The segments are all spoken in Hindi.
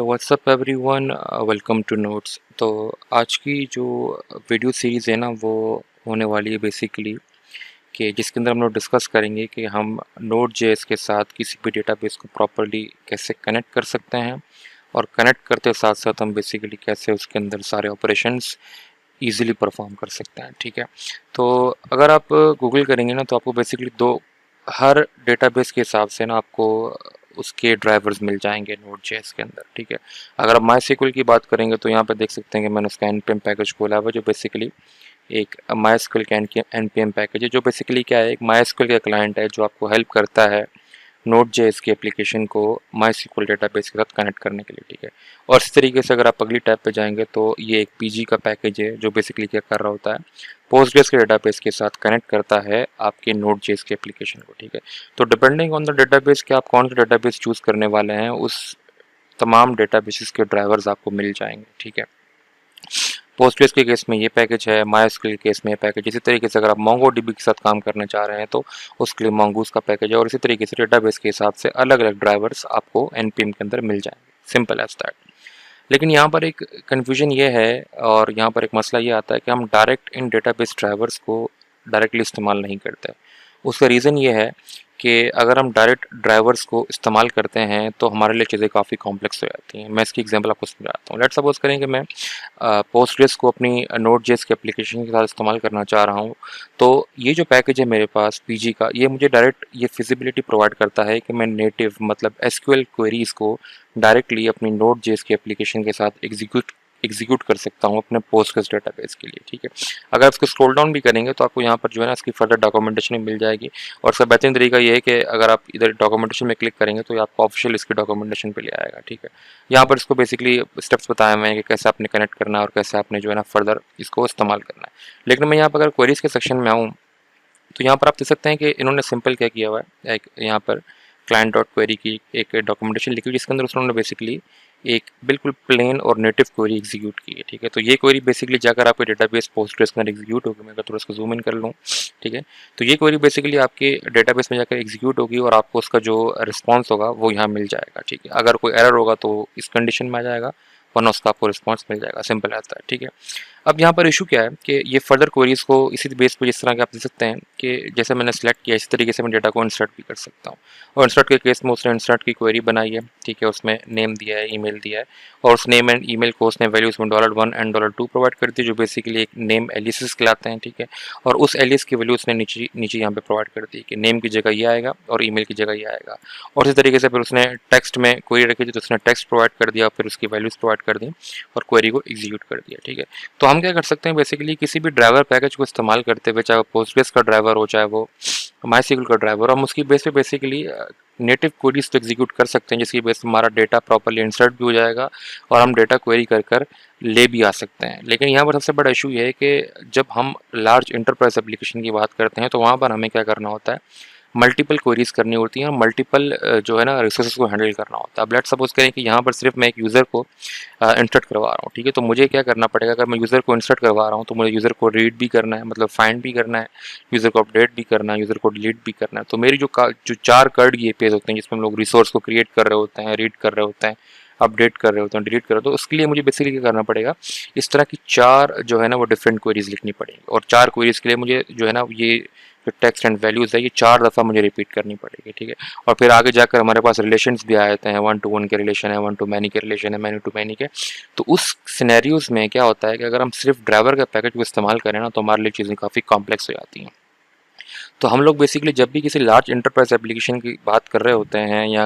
तो what's up everyone, welcome to notes. तो आज की जो वीडियो सीरीज़ है ना वो होने वाली है बेसिकली कि जिसके अंदर हम लोग डिस्कस करेंगे कि हम नोड जेएस के साथ किसी भी डेटाबेस को प्रॉपर्ली कैसे कनेक्ट कर सकते हैं और कनेक्ट करते साथ साथ हम बेसिकली कैसे उसके अंदर सारे ऑपरेशंस इजीली परफॉर्म कर सकते हैं। ठीक है, तो अगर आप गूगल करेंगे ना तो आपको बेसिकली दो हर डेटाबेस के हिसाब से ना आपको उसके ड्राइवर्स मिल जाएंगे नोड जेएस के अंदर। ठीक है, अगर आप माई SQL की बात करेंगे तो यहाँ पर देख सकते हैं कि मैंने उसका npm पैकेज खोला हुआ है जो बेसिकली एक माई SQL का npm पैकेज है, जो बेसिकली क्या है, एक माई SQL का क्लाइंट है जो आपको हेल्प करता है नोड जेएस की एप्लीकेशन को माई SQL डेटाबेस के साथ कनेक्ट करने के लिए। ठीक है, और इस तरीके से अगर आप अगली टैब पे जाएंगे तो ये एक पीजी का पैकेज है जो बेसिकली क्या कर रहा होता है, पोस्टग्रेस के डेटाबेस के साथ कनेक्ट करता है आपके नोड जेएस के एप्लीकेशन को। ठीक है, तो डिपेंडिंग ऑन द डेटाबेस कि आप कौन सा डेटाबेस चूज करने वाले हैं, उस तमाम डेटाबेसेस के ड्राइवर्स आपको मिल जाएंगे। ठीक है, पोस्टग्रेस के केस में ये पैकेज है, माईएसक्यूएल के केस में ये पैकेज। इसी तरीके से अगर आप मोंगोडीबी के साथ काम करना चाह रहे हैं तो उसके लिए मोंगूस का पैकेज है, और इसी तरीके से डेटाबेस के हिसाब से अलग अलग ड्राइवर्स आपको एनपीएम के अंदर मिल जाएंगे। Simple as that. लेकिन यहाँ पर एक कन्फ्यूजन ये है और यहाँ पर एक मसला ये आता है कि हम डायरेक्ट इन डेटाबेस ड्राइवर्स को डायरेक्टली इस्तेमाल नहीं करते। उसका रीज़न ये है कि अगर हम डायरेक्ट ड्राइवर्स को इस्तेमाल करते हैं तो हमारे लिए चीज़ें काफ़ी कॉम्प्लेक्स हो जाती हैं। मैं इसकी एग्जांपल आपको समझाता हूँ। लेट्स सपोज करें कि मैं पोस्टग्रेस को अपनी नोड जेएस के एप्लीकेशन के साथ इस्तेमाल करना चाह रहा हूँ, तो ये जो पैकेज है मेरे पास पीजी का, ये मुझे डायरेक्ट ये फिजिबिलिटी प्रोवाइड करता है कि मैं नेटिव मतलब एसक्यूएल क्वेरीज को डायरेक्टली अपनी नोड जेएस के एप्लीकेशन के साथ एग्जीक्यूट कर सकता हूँ अपने पोस्टग्रेस डेटाबेस के लिए। ठीक है, अगर आप इसको स्क्रॉल डाउन भी करेंगे तो आपको यहाँ पर जो है ना इसकी फर्दर डॉक्यूमेंटेशन मिल जाएगी, और इसका बेहतरीन तरीका ये है कि अगर आप इधर डॉक्यूमेंटेशन में क्लिक करेंगे तो ये आपको ऑफिशियल इसकी डॉक्यूमेंटेशन पे ले आएगा। ठीक है, यहाँ पर इसको बेसिकली स्टेप्स बताए हुए हैं कि कैसे आपने कनेक्ट करना है और कैसे आपने जो है ना फर्दर इसको इस्तेमाल करना है। लेकिन मैं यहाँ पर अगर क्वेरीज के सेक्शन में आऊँ तो यहाँ पर आप देख सकते हैं कि इन्होंने सिंपल क्या किया हुआ है, एक यहाँ पर क्लाइंट डॉट क्वेरी की एक डॉक्यूमेंटेशन लिखी हुई जिसके अंदर उन्होंने बेसिकली एक बिल्कुल प्लेन और नेटिव क्वेरी एग्जीक्यूट की है। ठीक है, तो ये क्वेरी बेसिकली जाकर आपके डेटाबेस पोस्टग्रेस में एग्जीक्यूट होगी। मैं अगर थोड़ा इसको जूम इन कर लूँ, ठीक है, तो ये क्वेरी बेसिकली आपके डेटाबेस में जाकर एग्जीक्यूट होगी और आपको उसका जो रिस्पॉन्स होगा वो यहाँ मिल जाएगा। ठीक है, अगर कोई एरर होगा तो इस कंडीशन में आ जाएगा, वरना उसका आपको रिस्पॉन्स मिल जाएगा। सिंपल आता है। ठीक है, अब यहाँ पर इशू क्या है कि ये फर्दर क्वेरीज को इसी बेस पे जिस तरह के आप देख सकते हैं कि जैसे मैंने सेलेक्ट किया इसी तरीके से मैं डेटा को इंसर्ट भी कर सकता हूँ। और इंसर्ट के केस में उसने इंसर्ट की क्वेरी बनाई है। ठीक है, उसमें नेम दिया है, ईमेल दिया है, और उस नेम एंड ईमेल को उसने वैल्यूज में $1 एंड $2 प्रोवाइड कर दी, जो बेसिकली एक नेम एलिसेस कहलाते हैं। ठीक है, और उस एलिस की वैल्यू उसने नीचे नीचे यहाँ पे प्रोवाइड कर दी कि नेम की जगह ये आएगा और ईमेल की जगह ये आएगा। और इसी तरीके से फिर उसने टेक्स्ट में क्वेरी रखी थी तो उसने टेक्स्ट प्रोवाइड कर दिया, फिर उसकी वैल्यूज प्रोवाइड कर दी और क्वेरी को एग्जीक्यूट कर दिया। ठीक है, तो हम क्या कर सकते हैं, बेसिकली किसी भी ड्राइवर पैकेज को इस्तेमाल करते हुए, चाहे वो पोस्टग्रेस का ड्राइवर हो चाहे वो माईएसक्यूएल का ड्राइवर, हम उसकी बेस पे बेसिकली नेटिव क्वेरीज तो एग्जीक्यूट कर सकते हैं जिसकी बेस पे हमारा डेटा प्रॉपर्ली इंसर्ट भी हो जाएगा और हम डेटा क्वेरी कर कर ले भी आ सकते हैं। लेकिन यहाँ पर सबसे बड़ा इशू ये है कि जब हम लार्ज इंटरप्राइज एप्लीकेशन की बात करते हैं तो वहाँ पर हमें क्या करना होता है, मल्टीपल क्वेरीज करनी होती हैं और मल्टीपल जो है ना रिसोर्सेज को हैंडल करना होता है। अब लेट्स सपोज करें कि यहाँ पर सिर्फ मैं एक यूज़र को इंसर्ट करवा रहा हूँ। ठीक है, तो मुझे क्या करना पड़ेगा, अगर मैं यूज़र को इंसर्ट करवा रहा हूँ तो मुझे यूज़र को रीड भी करना है, मतलब फाइंड भी करना है, यूज़र को अपडेट भी करना है, यूज़र को डिलीट भी करना है। तो मेरी जो 4 कर्ड ये पेज होते हैं जिसमें हम लोग रिसोर्स को क्रिएट कर रहे होते हैं, रीड कर रहे होते हैं, अपडेट कर रहे होते हैं, डिलीट कर रहे होते हैं, तो उसके लिए मुझे बेसिकली क्या करना पड़ेगा, इस तरह की 4 जो है ना वो डिफरेंट क्वेरीज लिखनी पड़ेगी, और 4 क्वेरीज के लिए मुझे जो है ना ये जो टेक्स्ट एंड वैल्यूज़ है ये 4 दफ़ा मुझे रिपीट करनी पड़ेगी। ठीक है, और फिर आगे जाकर हमारे पास रिलेशंस भी आ जाते हैं, 1 to 1 के रिलेशन है, 1 to मैनी के रिलेशन है, मैनी टू मैनी के। तो उस सिनेरियोज में क्या होता है कि अगर हम सिर्फ ड्राइवर का पैकेज को इस्तेमाल करें ना तो हमारे लिए चीज़ें काफ़ी कॉम्प्लेक्स हो जाती हैं। तो हम लोग बेसिकली जब भी किसी लार्ज इंटरप्राइज एप्लीकेशन की बात कर रहे होते हैं या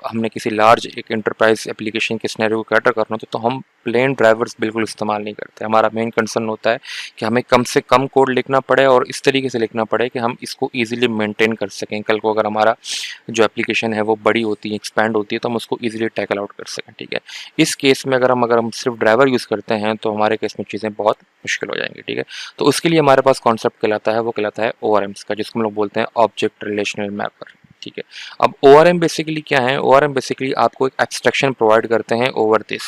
हमने किसी लार्ज एक इंटरप्राइज एप्लीकेशन के सिनेरियो को कैटर करना होता है तो हम प्लेन ड्राइवर्स बिल्कुल इस्तेमाल नहीं करते। हमारा मेन कंसर्न होता है कि हमें कम से कम कोड लिखना पड़े और इस तरीके से लिखना पड़े कि हम इसको ईजिली मेंटेन कर सकें। कल को अगर हमारा जो एप्लीकेशन है वो बड़ी होती है, एक्सपैंड होती है, तो हम उसको ईजिली टैकल आउट कर सकें। ठीक है, इस केस में अगर हम सिर्फ ड्राइवर यूज़ करते हैं तो हमारे केस में चीज़ें बहुत मुश्किल हो जाएंगी। ठीक है, तो उसके लिए हमारे पास कॉन्सेप्ट कहलाता है, वो कहलाता है ORMs का, जिसको हम लोग बोलते हैं ऑब्जेक्ट रिलेशनल मैपर। ठीक है, अब ORM बेसिकली क्या है, ORM बेसिकली आपको एक एब्स्ट्रैक्शन प्रोवाइड करते हैं ओवर दिस।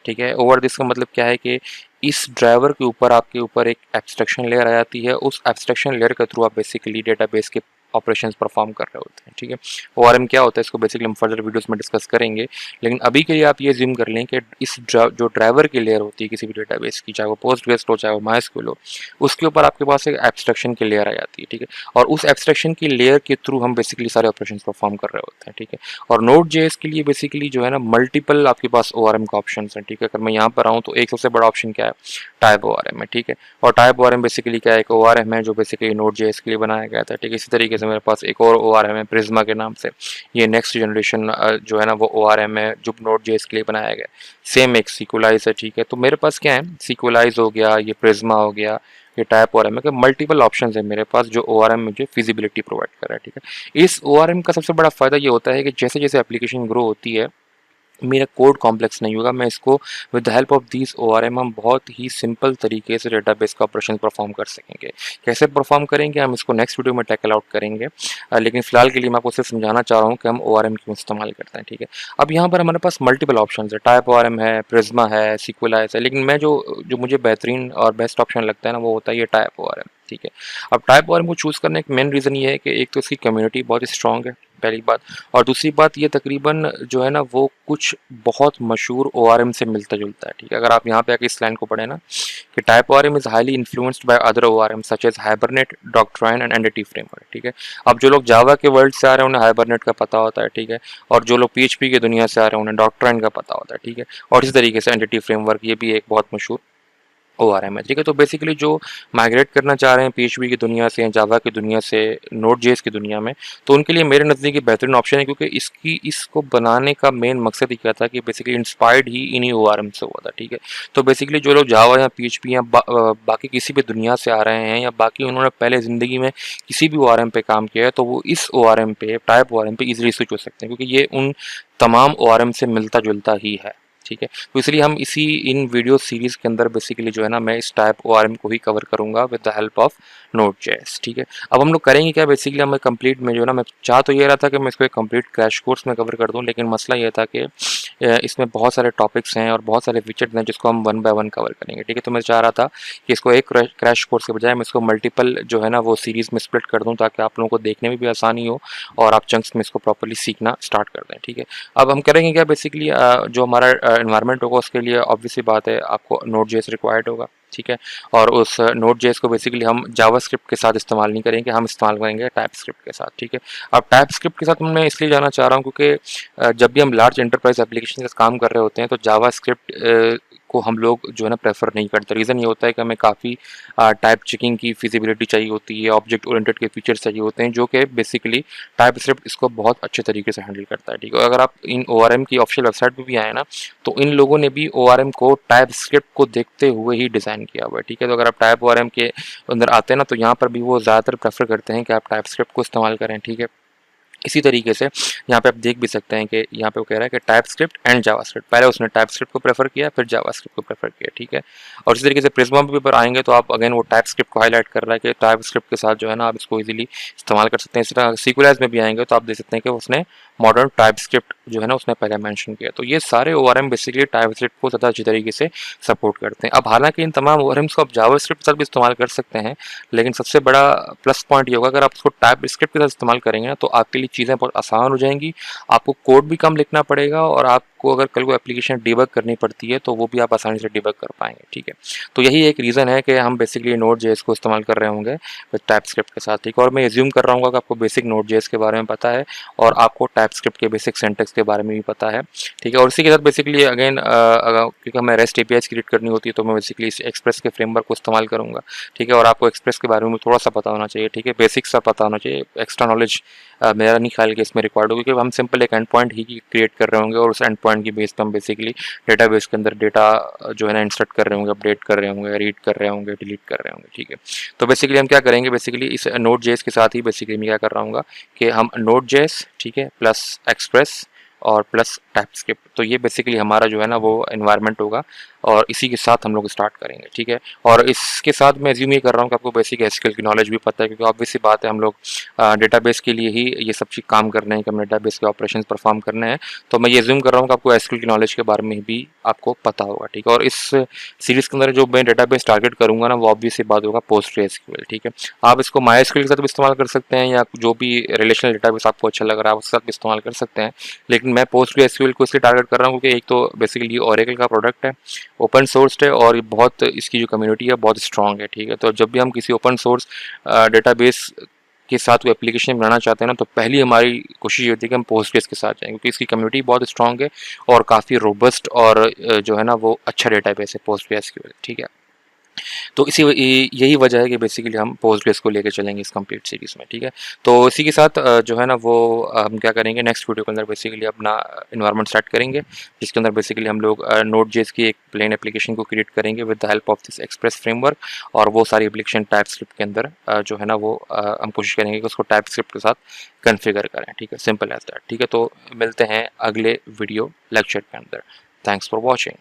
ठीक है, ओवर दिस का मतलब क्या है कि इस ड्राइवर के ऊपर आपके ऊपर एक एब्स्ट्रैक्शन लेयर आ जाती है, उस एब्स्ट्रैक्शन लेयर के थ्रू आप बेसिकली डेटाबेस के ऑपरेशंस परफॉर्म कर रहे होते हैं, ठीक है। ORM क्या होता है इसको बेसिकली हम फर्दर वीडियोस में डिस्कस करेंगे, लेकिन अभी के लिए आप ये ज्यूम कर लें कि इस जो ड्राइवर की लेयर होती है किसी भी डेटाबेस की, चाहे वो पोस्टग्रेस हो चाहे वो मायस्क्यूएल हो, उसके ऊपर आपके पास एक एब्स्ट्रैक्शन की लेयर आ जाती है, ठीक है। और उस एब्स्ट्रैक्शन की लेयर के थ्रू हम बेसिकली सारे ऑपरेशन परफॉर्म कर रहे होते हैं, ठीक है। और नोड जेएस के लिए बेसिकली जो है ना मल्टीपल आपके पास ORM का ऑप्शन है, ठीक है। अगर मैं यहाँ पर आऊँ तो एक सबसे बड़ा ऑप्शन क्या है, टाइप ORM है, ठीक है। और टाइप ORM बेसिकली क्या है, एक ORM है जो बेसिकली नोड जेएस के लिए बनाया गया था, ठीक है। इसी तरीके से मेरे पास एक और ORM है प्रिज्मा के नाम से, ये नेक्स्ट जनरेशन जो है ना वो ORM है जो नोड जेएस के लिए बनाया गया, सेम एक सिक्वलाइज है, ठीक है। तो मेरे पास क्या है, सिक्वलाइज हो गया, ये प्रिज्मा हो गया, ये टाइप ORM है, मल्टीपल ऑप्शंस है मेरे पास जो ORM मुझे फिजिबिलिटी प्रोवाइड कर रहा है, ठीक है। इस ORM का सबसे बड़ा फायदा ये होता है कि जैसे जैसे एप्लीकेशन ग्रो होती है मेरा कोड कॉम्प्लेक्स नहीं होगा, मैं इसको with the help of this ORM हम बहुत ही सिंपल तरीके से डेटाबेस का ऑपरेशन परफॉर्म कर सकेंगे। कैसे परफॉर्म करेंगे हम इसको नेक्स्ट वीडियो में टैकल आउट करेंगे, लेकिन फिलहाल के लिए मैं आपको सिर्फ समझाना चाह रहा हूँ कि हम ORM क्यों इस्तेमाल करते हैं, ठीक है। अब यहाँ पर हमारे पास मल्टीपल ऑप्शन है, टाइप ORM है, प्रिज्मा है, सिक्वलाइज है, लेकिन मैं जो जो मुझे बेहतरीन और बेस्ट ऑप्शन लगता है ना वो होता है ये टाइप ORM, ठीक है। अब टाइप ORM को चूज़ करने का मेन रीज़न ये है कि एक तो इसकी कम्युनिटी बहुत स्ट्रॉन्ग है, पहली बात, और दूसरी बात ये तकरीबन जो है ना वो कुछ बहुत मशहूर ORM से मिलता जुलता है, ठीक है। अगर आप यहाँ पे आके इस लाइन को पढ़े ना कि type ORM is highly influenced by other ORM such as hibernate, doctrine and entity framework, ठीक है। अब जो लोग जावा के वर्ल्ड से आ रहे हैं उन्हें हाइबरनेट का पता होता है, ठीक है। और जो लोग PHP की दुनिया से आ रहे हैं उन्हें डॉक्ट्राइन का पता होता है, ठीक है। और इसी तरीके से एंटिटी फ्रेमवर्क ये भी एक बहुत मशहूर ORM है, ठीक है। तो बेसिकली जो माइग्रेट करना चाह रहे हैं PHP की दुनिया से, जावा की दुनिया से नोड जेएस की दुनिया में, तो उनके लिए मेरे नज़दीक बेहतरीन ऑप्शन है, क्योंकि इसको बनाने का मेन मकसद ही क्या था कि बेसिकली इंस्पायर्ड ही इन्हीं ORM से हुआ था, ठीक है। तो बेसिकली जो लोग जावा या PHP या बाकी किसी भी दुनिया से आ रहे हैं या बाकी उन्होंने पहले ज़िंदगी में किसी भी ORM पे काम किया है तो वो इस ORM पे, टाइप ORM पे ईजिली स्विच हो सकते हैं, क्योंकि ये उन तमाम ORM से मिलता जुलता ही है, ठीक है। तो इसलिए हम इन वीडियो सीरीज़ के अंदर बेसिकली जो है ना मैं इस टाइप ORM को ही कवर करूंगा with the help of Node.js, ठीक है। अब हम लोग करेंगे क्या, बेसिकली हमें कंप्लीट में जो है ना मैं चाह तो ये रहा था कि मैं इसको एक कंप्लीट क्रैश कोर्स में कवर कर दूं, लेकिन मसला ये था कि इसमें बहुत सारे टॉपिक्स हैं और बहुत सारे फीचर्स हैं जिसको हम वन बाय वन कवर करेंगे, ठीक है। तो मैं चाह रहा था कि इसको एक क्रैश कोर्स के बजाय मैं इसको मल्टीपल जो है ना वो सीरीज़ में स्प्लिट कर दूँ, ताकि आप लोगों को देखने में भी आसानी हो और आप चंक्स में इसको प्रॉपरली सीखना स्टार्ट कर दें, ठीक है। अब हम करेंगे क्या, बेसिकली जो हमारा इन्वायरमेंट होगा उसके लिए ऑब्वियसली बात है आपको Node.js रिक्वायर्ड होगा, ठीक है। और उस Node.js को बेसिकली हम जावास्क्रिप्ट के साथ इस्तेमाल नहीं करेंगे, हम इस्तेमाल करेंगे टाइपस्क्रिप्ट के साथ, ठीक है। अब टाइपस्क्रिप्ट के साथ मैं इसलिए जाना चाह रहा हूँ क्योंकि जब भी हम लार्ज एंटरप्राइज एप्लीकेशन के काम कर रहे होते हैं तो जावास्क्रिप्ट को हम लोग जो है ना प्रेफर नहीं करते। रीज़न ये होता है कि हमें काफ़ी टाइप चेकिंग की फिजिबिलिटी चाहिए होती है, ऑब्जेक्ट ओरिएंटेड के फीचर्स चाहिए होते हैं, जो कि बेसिकली टाइपस्क्रिप्ट इसको बहुत अच्छे तरीके से हैंडल करता है, ठीक है। अगर आप इन ORM की ऑफिशियल वेबसाइट पर भी आए ना तो इन लोगों ने भी ORM को टाइपस्क्रिप्ट को देखते हुए ही डिज़ाइन किया हुआ है, ठीक है। तो अगर आप टाइप ORM के अंदर आते हैं ना तो यहाँ पर भी वो ज़्यादातर प्रेफर करते हैं कि आप टाइपस्क्रिप्ट को इस्तेमाल करें, ठीक है। इसी तरीके से यहाँ पे आप देख भी सकते हैं कि यहाँ पे वो कह रहा है कि टाइपस्क्रिप्ट एंड जावास्क्रिप्ट, पहले उसने टाइपस्क्रिप्ट को प्रेफर किया फिर जावास्क्रिप्ट को प्रेफर किया, ठीक है। और इसी तरीके से प्रिज्मा पे पर आएंगे तो आप अगेन वो टाइपस्क्रिप्ट को हाईलाइट कर रहा है कि टाइपस्क्रिप्ट के साथ जो है ना आप इसको इजीली इस्तेमाल कर सकते हैं। इसी तरह सिक्वलाइज में भी आएंगे तो आप देख सकते हैं कि उसने मॉडर्न टाइपस्क्रिप्ट जो है ना उसने पहले मेंशन किया। तो ये सारे ORM बेसिकली टाइपस्क्रिप्ट को ज़्यादा अच्छी तरीके से सपोर्ट करते हैं। अब हालांकि इन तमाम ORMs को आप जावास्क्रिप्ट के साथ भी इस्तेमाल कर सकते हैं, लेकिन सबसे बड़ा प्लस पॉइंट ये होगा अगर आप उसको टाइपस्क्रिप्ट के साथ इस्तेमाल करेंगे ना तो आपके लिए चीज़ें बहुत आसान हो जाएंगी, आपको कोड भी कम लिखना पड़ेगा और आपको अगर कल को एप्लीकेशन डिबग करनी पड़ती है तो वो भी आप आसानी से डिबग कर पाएंगे, ठीक है। तो यही एक रीज़न है कि हम बेसिकली Node.js को इस्तेमाल कर रहे होंगे विद टाइपस्क्रिप्ट के साथ, ठीक है। और मैं एज्यूम कर रहा हूँ कि आपको बेसिक Node.js के बारे में पता है और आपको टाइपस्क्रिप्ट के बेसिक सिंटैक्स के बारे में भी पता है, ठीक है। और इसी के साथ बेसिकली अगेन क्योंकि हमें REST APIs क्रिएट करनी होती है तो मैं बेसिकली इस एक्सप्रेस के फ्रेमवर्क को इस्तेमाल करूँगा, ठीक है। और आपको एक्सप्रेस के बारे में थोड़ा सा पता होना चाहिए, ठीक है, बेसिक सा पता होना चाहिए, एक्स्ट्रा नॉलेज मेरा नहीं ख्याल कि इसमें रिक्वायर्ड होगी, क्योंकि हम सिंपल एक एंड पॉइंट ही क्रिएट कर रहे होंगे और उस एंड पॉइंट की बेस पर हम बेसिकली डेटाबेस के अंदर डेटा जो है ना इंसर्ट कर रहे होंगे, अपडेट कर रहे होंगे, रीड कर रहे होंगे, डिलीट कर रहे होंगे, ठीक है। तो बेसिकली हम क्या करेंगे, बेसिकली इस Node.js के साथ ही बेसिकली मैं क्या कर रहा हूँ कि हम Node.js, ठीक है, प्लस एक्सप्रेस और प्लस टाइपस्क्रिप्ट। तो ये बेसिकली हमारा जो है ना वो एनवायरनमेंट होगा और इसी के साथ हम लोग स्टार्ट करेंगे, ठीक है। और इसके साथ मैं एज्यूम ये कर रहा हूँ कि आपको बेसिक एसक्यूएल की नॉलेज भी पता है, क्योंकि ऑब्वियस सी बात है हम लोग डेटाबेस के लिए ही ये सब चीज़ काम कर रहे हैं कि हम डेटाबेस के ऑपरेशंस परफॉर्म करने हैं। तो मैं ये एज्यूम कर रहा हूँ कि आपको एसक्यूएल की नॉलेज के बारे में भी आपको पता होगा, ठीक है। और इस सीरीज़ के अंदर जो मैं डेटाबेस टारगेट करूँगा ना वो ऑब्वियस सी बात होगा पोस्टग्रेसक्यूएल, ठीक है। आप इसको मायस्क्यूएल के साथ भी इस्तेमाल कर सकते हैं या जो भी रिलेशनल डेटाबेस आपको अच्छा लग रहा है उसके साथ भी इस्तेमाल कर सकते हैं, लेकिन मैं पोस्टग्रेसक्यूएल को इसलिए टारगेट कर रहा हूँ क्योंकि एक तो बेसिकली ओरेकल का प्रोडक्ट है, ओपन सोर्स्ड है और ये बहुत इसकी जो कम्युनिटी है बहुत स्ट्रांग है, ठीक है। तो जब भी हम किसी ओपन सोर्स डेटाबेस के साथ कोई एप्लीकेशन बनाना चाहते हैं ना तो पहली हमारी कोशिश ये होती है कि हम पोस्टग्रेस के साथ जाएं, क्योंकि इसकी कम्युनिटी बहुत स्ट्रांग है और काफ़ी रोबस्ट और जो है ना वो अच्छा डेटाबेस है पोस्टग्रेसक्यूएल, ठीक है। तो यही वजह है कि बेसिकली हम पोस्टग्रेस को लेकर चलेंगे इस कंप्लीट सीरीज़ में, ठीक है। तो इसी के साथ जो है ना वो हम क्या करेंगे नेक्स्ट वीडियो के अंदर बेसिकली अपना इन्वायरमेंट स्टार्ट करेंगे, जिसके अंदर बेसिकली हम लोग नोड जेएस की एक प्लेन एप्लीकेशन को क्रिएट करेंगे with the help of this express framework. और वो सारी एप्लीकेशन टाइपस्क्रिप्ट के अंदर जो है ना वो हम कोशिश करेंगे कि उसको टाइपस्क्रिप्ट के साथ कन्फिगर करें, ठीक है। सिंपल एज दैट, ठीक है। तो मिलते हैं अगले वीडियो लेक्चर के अंदर। Thanks for watching.